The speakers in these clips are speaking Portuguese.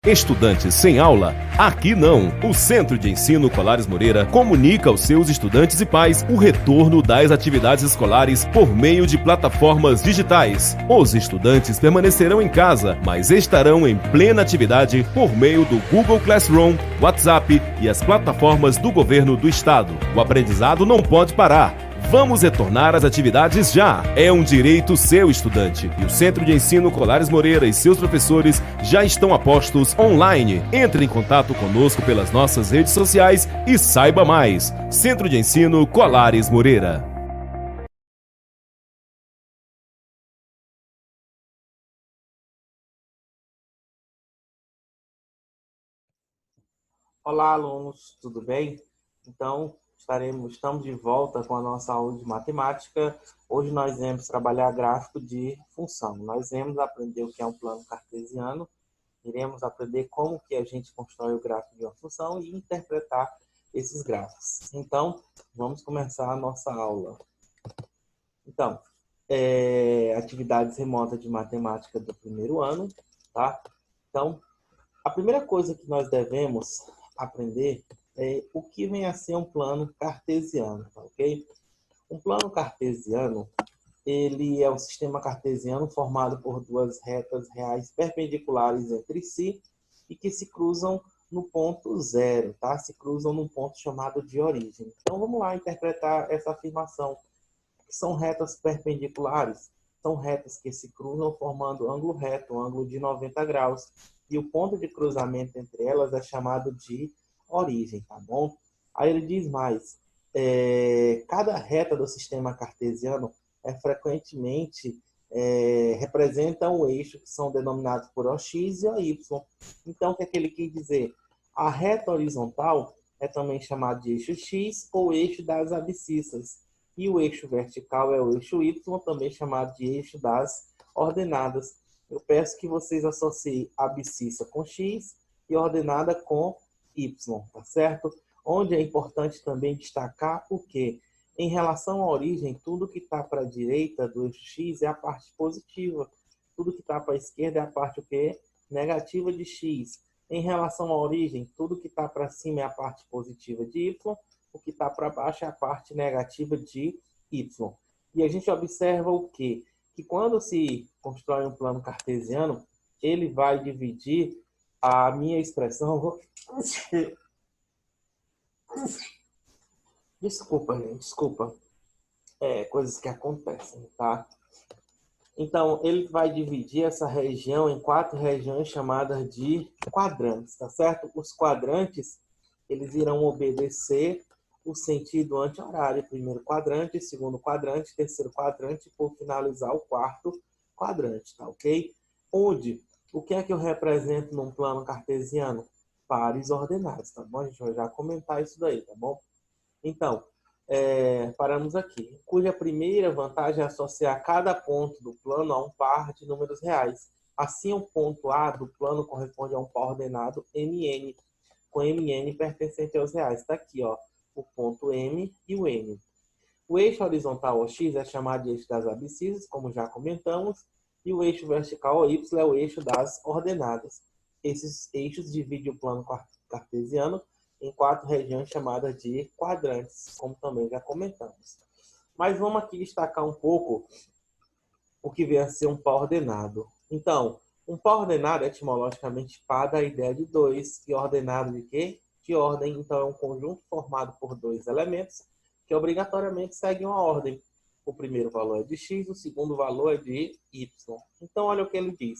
Estudantes sem aula? Aqui não! O Centro de Ensino Colares Moreira comunica aos seus estudantes e pais o retorno das atividades escolares por meio de plataformas digitais. Os estudantes permanecerão em casa, mas estarão em plena atividade por meio do Google Classroom, WhatsApp e as plataformas do governo do estado. O aprendizado não pode parar. Vamos retornar às atividades já! É um direito seu, estudante. E o Centro de Ensino Colares Moreira e seus professores já estão a postos online. Entre em contato conosco pelas nossas redes sociais e saiba mais. Centro de Ensino Colares Moreira. Olá, alunos, tudo bem? Então, estamos de volta com a nossa aula de matemática. Hoje nós vamos trabalhar gráfico de função. Nós vamos aprender o que é um plano cartesiano, iremos aprender como que a gente constrói o gráfico de uma função e interpretar esses gráficos. Então, vamos começar a nossa aula. Então, atividades remotas de matemática do primeiro ano, tá? Então, a primeira coisa que nós devemos aprender é o que vem a ser um plano cartesiano, tá, ok? Um plano cartesiano, ele é um sistema cartesiano formado por duas retas reais perpendiculares entre si e que se cruzam no ponto zero, tá? Se cruzam num ponto chamado de origem. Então, vamos lá interpretar essa afirmação. São retas perpendiculares, são retas que se cruzam formando ângulo reto, ângulo de 90 graus, e o ponto de cruzamento entre elas é chamado de origem, tá bom? Aí ele diz mais, cada reta do sistema cartesiano frequentemente representa um eixo que são denominados por OX e OY. Então, o que é que ele quis dizer? A reta horizontal é também chamada de eixo X ou eixo das abscissas. E o eixo vertical é o eixo Y, também chamado de eixo das ordenadas. Eu peço que vocês associem abscissa com X e ordenada com Y, tá certo? Onde é importante também destacar o que? Em relação à origem, tudo que está para a direita do eixo X é a parte positiva. Tudo que está para a esquerda é a parte o quê? Negativa de X. Em relação à origem, tudo que está para cima é a parte positiva de Y. O que está para baixo é a parte negativa de Y. E a gente observa o quê? Que quando se constrói um plano cartesiano, ele vai dividir a minha expressão... Desculpa, gente, desculpa. Coisas que acontecem, tá? Então, ele vai dividir essa região em 4 regiões chamadas de quadrantes, tá certo? Os quadrantes, eles irão obedecer o sentido anti-horário, primeiro quadrante, segundo quadrante, terceiro quadrante, por finalizar o quarto quadrante, tá ok? Onde, o que é que eu represento num plano cartesiano? Pares ordenados, tá bom? A gente vai já comentar isso daí, tá bom? Então, paramos aqui. Cuja primeira vantagem é associar cada ponto do plano a um par de números reais. Assim, o ponto A do plano corresponde a um par ordenado MN, com MN pertencente aos reais. Está aqui, ó, o ponto M e o N. O eixo horizontal OX é chamado de eixo das abscissas, como já comentamos, e o eixo vertical OY é o eixo das ordenadas. Esses eixos dividem o plano cartesiano em 4 regiões chamadas de quadrantes, como também já comentamos. Mas vamos aqui destacar um pouco o que vem a ser um par ordenado. Então, um par ordenado é etimologicamente par da ideia de 2, e ordenado de quê? De ordem. Então, é um conjunto formado por 2 elementos que obrigatoriamente seguem uma ordem. O primeiro valor é de x, o segundo valor é de y. Então, olha o que ele diz.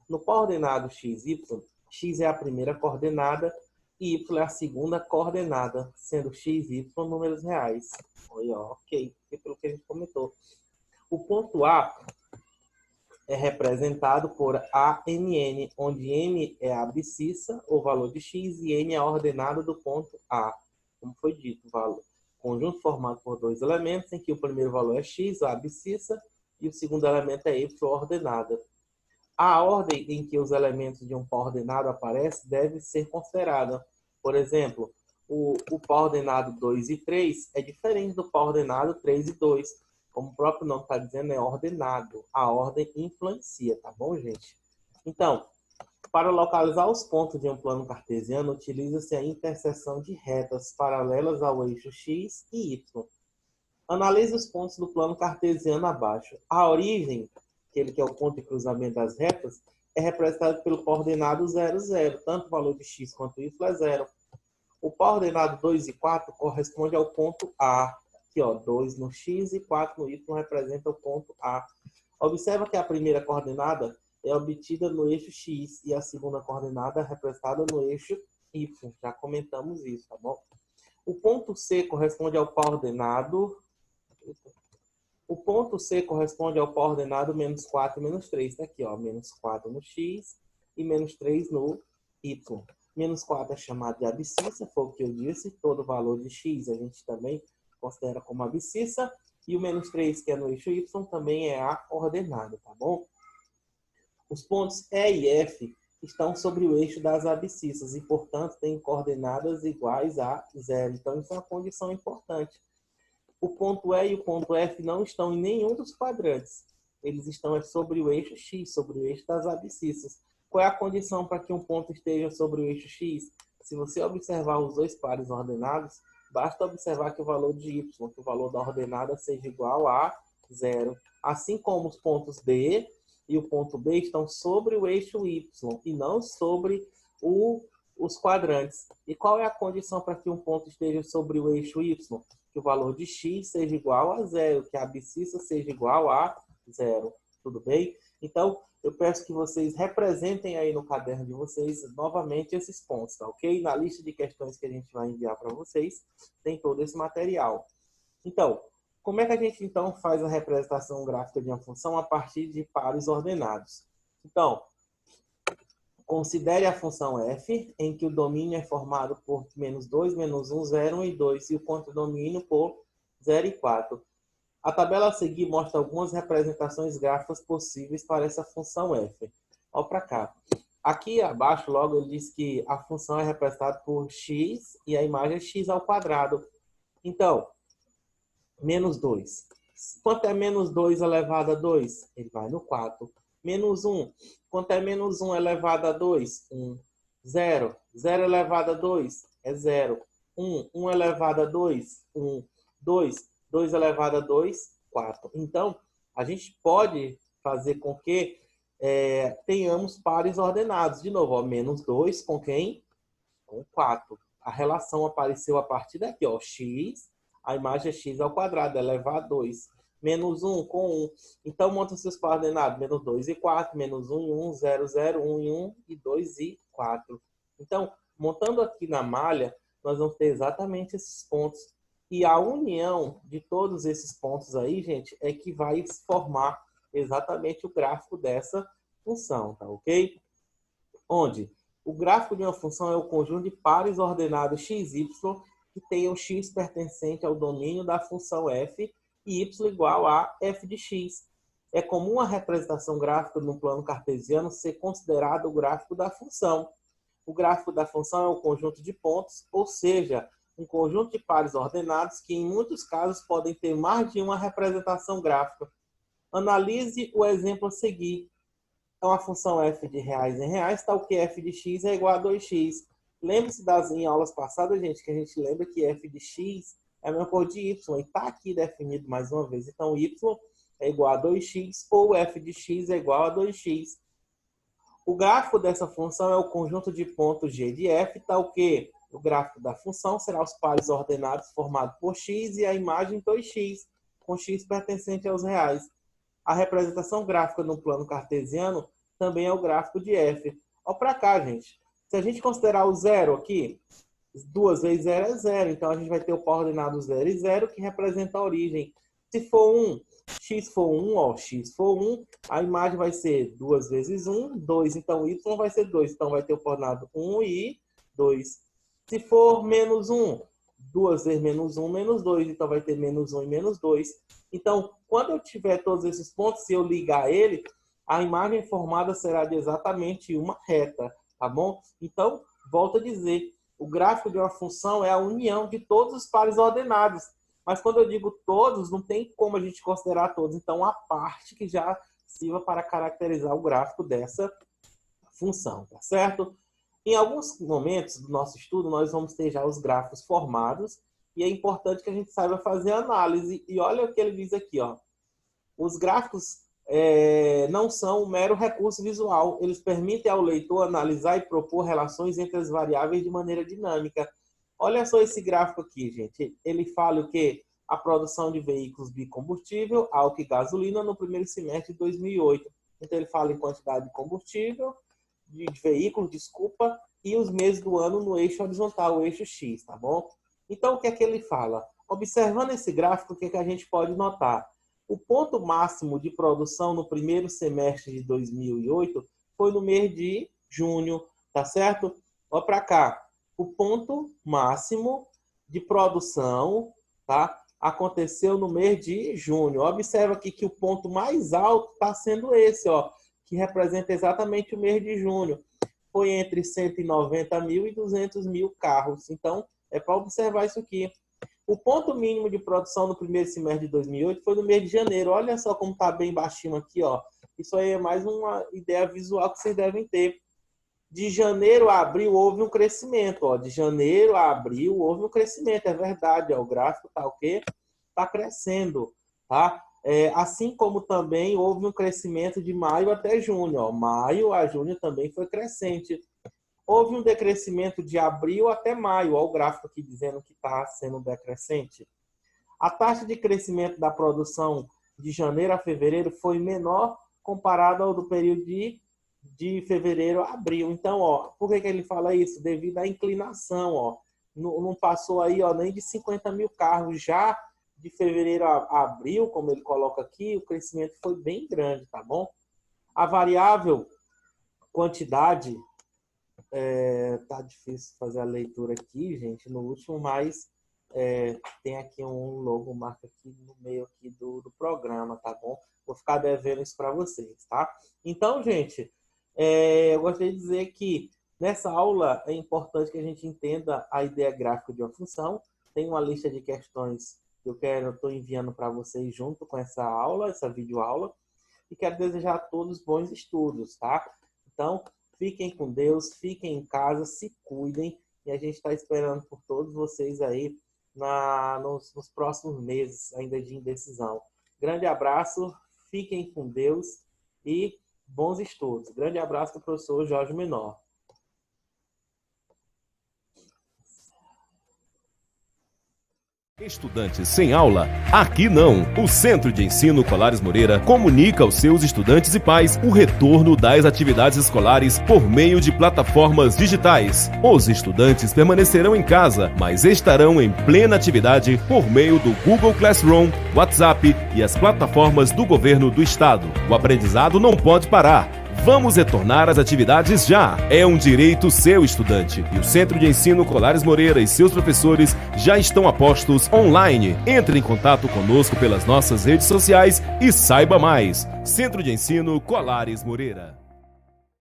No par ordenado x, y, x é a primeira coordenada e y é a segunda coordenada, sendo x e y números reais. Olha, ok, pelo que a gente comentou. O ponto A é representado por ANN, onde N é a abscissa, o valor de x, e N é a ordenada do ponto A. Como foi dito, valor. Conjunto formado por 2 elementos, em que o primeiro valor é x, a abscissa, e o segundo elemento é y, a ordenada. A ordem em que os elementos de um par ordenado aparecem deve ser considerada. Por exemplo, o par ordenado 2 e 3 é diferente do par ordenado 3 e 2. Como o próprio nome está dizendo, é ordenado. A ordem influencia, tá bom, gente? Então, Para localizar os pontos de um plano cartesiano, utiliza-se a interseção de retas paralelas ao eixo x e y. Analise os pontos do plano cartesiano abaixo. A origem, aquele que é o ponto de cruzamento das retas, é representado pelo coordenado 0, 0. Tanto o valor de x quanto y é 0. O coordenado 2 e 4 corresponde ao ponto A. Aqui, ó, 2 no x e 4 no y representa o ponto A. Observa que a primeira coordenada é obtida no eixo x e a segunda coordenada é representada no eixo y. Já comentamos isso, tá bom? O ponto C corresponde ao coordenado... O ponto C corresponde ao coordenado menos 4 e menos 3. Está aqui, ó, menos 4 no x e menos 3 no y. Menos 4 é chamado de abscissa, foi o que eu disse. Todo valor de x a gente também considera como abscissa. E o menos 3, que é no eixo y, também é a ordenada, tá bom? Os pontos E e F estão sobre o eixo das abscissas e, portanto, têm coordenadas iguais a 0. Então, isso é uma condição importante. O ponto E e o ponto F não estão em nenhum dos quadrantes. Eles estão sobre o eixo x, sobre o eixo das abscissas. Qual é a condição para que um ponto esteja sobre o eixo x? Se você observar os dois pares ordenados, basta observar que o valor de y, que o valor da ordenada seja igual a 0. Assim como os pontos D e o ponto B estão sobre o eixo y e não sobre os quadrantes. E qual é a condição para que um ponto esteja sobre o eixo y? Que o valor de x seja igual a 0, que a abscissa seja igual a 0. Tudo bem? Então, eu peço que vocês representem aí no caderno de vocês novamente esses pontos, tá ok? Na lista de questões que a gente vai enviar para vocês, tem todo esse material. Então, como é que a gente então faz a representação gráfica de uma função a partir de pares ordenados? Então, considere a função f, em que o domínio é formado por menos 2, menos 1, 0, 1 e 2, e o contradomínio por 0 e 4. A tabela a seguir mostra algumas representações gráficas possíveis para essa função f. Olha para cá. Aqui abaixo, logo, ele diz que a função é representada por x e a imagem é x ao quadrado. Então, menos 2. Quanto é menos 2 elevado a 2? Ele vai no 4. Menos 1. Quanto é menos 1 elevado a 2? 1. 0. 0 elevado a 2 é 0. 1. 1 elevado a 2? 1. 2. 2 elevado a 2? 4. Então, a gente pode fazer com que tenhamos pares ordenados. De novo, ó, menos 2 com quem? Com 4. A relação apareceu a partir daqui, ó, x, a imagem é x ao quadrado, elevado a 2. Menos 1 com 1. Então, monta seus pares ordenados. Menos 2 e 4, menos 1 e 1, 0, 0, 1 e 1 e 2 e 4. Então, montando aqui na malha, nós vamos ter exatamente esses pontos. E a união de todos esses pontos aí, gente, é que vai formar exatamente o gráfico dessa função, tá ok? Onde o gráfico de uma função é o conjunto de pares ordenados x, y, que tenham x pertencente ao domínio da função f e y igual a f de x. É comum a representação gráfica no plano cartesiano ser considerado o gráfico da função. O gráfico da função é o conjunto de pontos, ou seja, um conjunto de pares ordenados que, em muitos casos, podem ter mais de uma representação gráfica. Analise o exemplo a seguir. Então, a função f de reais em reais, tal que f de x é igual a 2x. Lembre-se em aulas passadas, gente, que a gente lembra que f de x é a mesma coisa de y. E está aqui definido mais uma vez. Então, y é igual a 2x ou f de x é igual a 2x. O gráfico dessa função é o conjunto de pontos g de f, tal que o gráfico da função será os pares ordenados formados por x e a imagem 2x, com x pertencente aos reais. A representação gráfica no plano cartesiano também é o gráfico de f. Olha para cá, gente. Se a gente considerar o zero aqui, 2 vezes 0 é 0. Então, a gente vai ter o par ordenado 0 e 0, que representa a origem. Se for 1, x for 1, ó, x for 1, a imagem vai ser 2 vezes 1, 2. Então, y vai ser 2. Então, vai ter o coordenado 1 e 2. Se for menos 1, 2 vezes menos 1, menos 2. Então, vai ter menos 1 e menos 2. Então, quando eu tiver todos esses pontos, se eu ligar ele, a imagem formada será de exatamente uma reta, tá bom? Então, volto a dizer, o gráfico de uma função é a união de todos os pares ordenados. Mas quando eu digo todos, não tem como a gente considerar todos. Então, a parte que já sirva para caracterizar o gráfico dessa função, tá certo? Em alguns momentos do nosso estudo, nós vamos ter já os gráficos formados e é importante que a gente saiba fazer análise. E olha o que ele diz aqui, ó. Os gráficos não são um mero recurso visual. Eles permitem ao leitor analisar e propor relações entre as variáveis de maneira dinâmica. Olha só esse gráfico aqui, gente. Ele fala o quê? A produção de veículos bicombustível, álcool e gasolina no primeiro semestre de 2008. Então, ele fala em quantidade de combustível, de veículos, desculpa, e os meses do ano no eixo horizontal, o eixo X, tá bom? Então, o que é que ele fala? Observando esse gráfico, o que é que a gente pode notar? O ponto máximo de produção no primeiro semestre de 2008 foi no mês de junho, tá certo? Olha para cá. O ponto máximo de produção, tá, aconteceu no mês de junho. Observa aqui que o ponto mais alto está sendo esse, ó, que representa exatamente o mês de junho. Foi entre 190 mil e 200 mil carros. Então, é para observar isso aqui. O ponto mínimo de produção no primeiro semestre de 2008 foi no mês de janeiro. Olha só como está bem baixinho aqui, ó. Isso aí é mais uma ideia visual que vocês devem ter. De janeiro a abril houve um crescimento, ó. De janeiro a abril houve um crescimento, é verdade, ó. O gráfico está o quê? Está crescendo, tá? Assim como também houve um crescimento de maio até junho, ó. Maio a junho também foi crescente. Houve um decrescimento de abril até maio, ó, o gráfico aqui dizendo que está sendo decrescente. A taxa de crescimento da produção de janeiro a fevereiro foi menor comparado ao do período de fevereiro a abril. Então, ó, por que ele fala isso? Devido à inclinação, ó. Não passou aí, ó, nem de 50 mil carros. Já de fevereiro a abril, como ele coloca aqui, o crescimento foi bem grande, tá bom? A variável quantidade, tá difícil fazer a leitura aqui, gente, no último, mas tem aqui um logo, marca aqui no meio aqui do programa, tá bom? Vou ficar devendo isso para vocês, tá? Então, gente, eu gostaria de dizer que nessa aula é importante que a gente entenda a ideia gráfica de uma função. Tem uma lista de questões que eu estou enviando para vocês junto com essa aula, essa videoaula, e quero desejar a todos bons estudos, tá? Então, fiquem com Deus, fiquem em casa, se cuidem, e a gente está esperando por todos vocês aí nos próximos meses ainda de indecisão. Grande abraço, fiquem com Deus e bons estudos. Grande abraço do professor Jorge Menor. Estudantes sem aula? Aqui não! O Centro de Ensino Colares Moreira comunica aos seus estudantes e pais o retorno das atividades escolares por meio de plataformas digitais. Os estudantes permanecerão em casa, mas estarão em plena atividade por meio do Google Classroom, WhatsApp e as plataformas do governo do estado. O aprendizado não pode parar. Vamos retornar às atividades já! É um direito seu, estudante. E o Centro de Ensino Colares Moreira e seus professores já estão a postos online. Entre em contato conosco pelas nossas redes sociais e saiba mais. Centro de Ensino Colares Moreira.